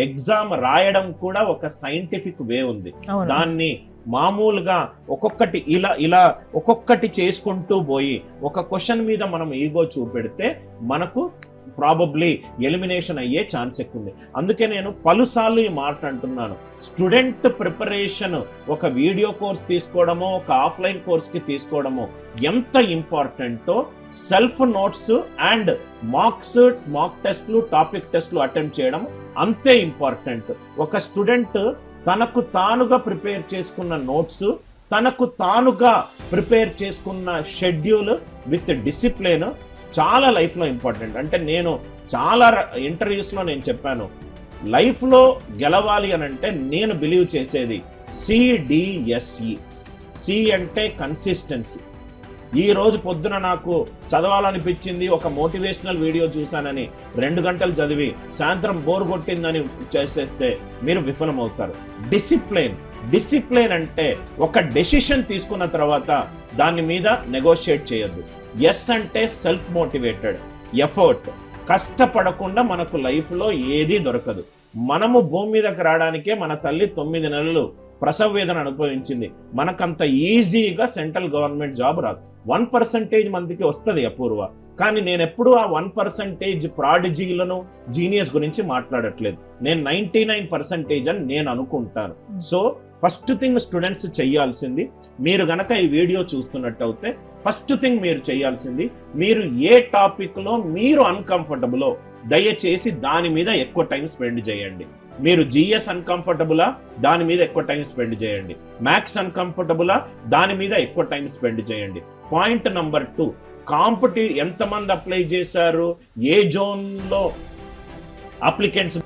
Exam రాయడం కూడా ఒక సైంటిఫిక్ వే ఉంది. దాన్ని మామూలుగా ఒక్కొక్కటి ఇలా ఒక్కొక్కటి చేసుకుంటూ పోయి ఒక క్వశ్చన్ మీద మనం ఈగో చూపెడితే మనకు ప్రాబబ్లీ ఎలిమినేషన్ అయ్యే ఛాన్స్ ఎక్కువ ఉంది. అందుకే నేను పలుసార్లు ఈ మాట అంటున్నాను, స్టూడెంట్ ప్రిపరేషన్ ఒక వీడియో కోర్స్ తీసుకోవడమో ఒక ఆఫ్లైన్ కోర్స్కి తీసుకోవడమో ఎంత ఇంపార్టెంటో సెల్ఫ్ నోట్స్ అండ్ మాక్ టెస్ట్లు టాపిక్ టెస్ట్లు అటెంప్ట్ చేయడం అంతే ఇంపార్టెంట్. ఒక స్టూడెంట్ తనకు తానుగా ప్రిపేర్ చేసుకున్న నోట్స్, తనకు తానుగా ప్రిపేర్ చేసుకున్న షెడ్యూల్ విత్ డిసిప్లిన్ చాలా లైఫ్లో ఇంపార్టెంట్. అంటే నేను చాలా ఇంటర్వ్యూస్లో నేను చెప్పాను, లైఫ్లో గెలవాలి అని అంటే నేను బిలీవ్ చేసేది CDSE. సి అంటే కన్సిస్టెన్సీ. ఈ రోజు పొద్దున నాకు చదవాలనిపించింది, ఒక మోటివేషనల్ వీడియో చూశానని 2 గంటలు చదివి సాయంత్రం బోర్ కొట్టిందని చేసేస్తే మీరు విఫలమవుతారు. డిసిప్లిన్ అంటే ఒక డెసిషన్ తీసుకున్న తర్వాత దాని మీద నెగోషియేట్ చేయొద్దు. ఎస్ అంటే సెల్ఫ్ మోటివేటెడ్ ఎఫర్ట్. కష్టపడకుండా మనకు లైఫ్లో ఏదీ దొరకదు. మనము భూమి మీదకి రావడానికే మన తల్లి 9 నెలలు ప్రసవ వేదన అనుభవించింది. మనకంత ఈజీగా సెంట్రల్ గవర్నమెంట్ జాబ్ రాదు. 1% మందికి వస్తుంది అపూర్వ. కానీ నేను ఎప్పుడూ ఆ 1% ప్రాడిజీలను జీనియస్ గురించి మాట్లాడట్లేదు. నేను 99% అని నేను అనుకుంటాను. సో ఫస్ట్ థింగ్ స్టూడెంట్స్ చేయాల్సింది, మీరు గనక ఈ వీడియో చూస్తున్నట్టయితే ఫస్ట్ థింగ్ మీరు చేయాల్సింది, మీరు ఏ టాపిక్లో మీరు అన్కంఫర్టబులో దయచేసి దాని మీద ఎక్కువ టైం స్పెండ్ చేయండి. మీరు GS అన్కంఫర్టబులా, దాని మీద ఎక్కువ టైం స్పెండ్ చేయండి. మ్యాథ్స్ అన్కంఫర్టబులా, దాని మీద ఎక్కువ టైం స్పెండ్ చేయండి. పాయింట్ నెంబర్ 2, ఎంతమంది అప్లై చేశారు, ఏ జోన్లో అప్లికెంట్స్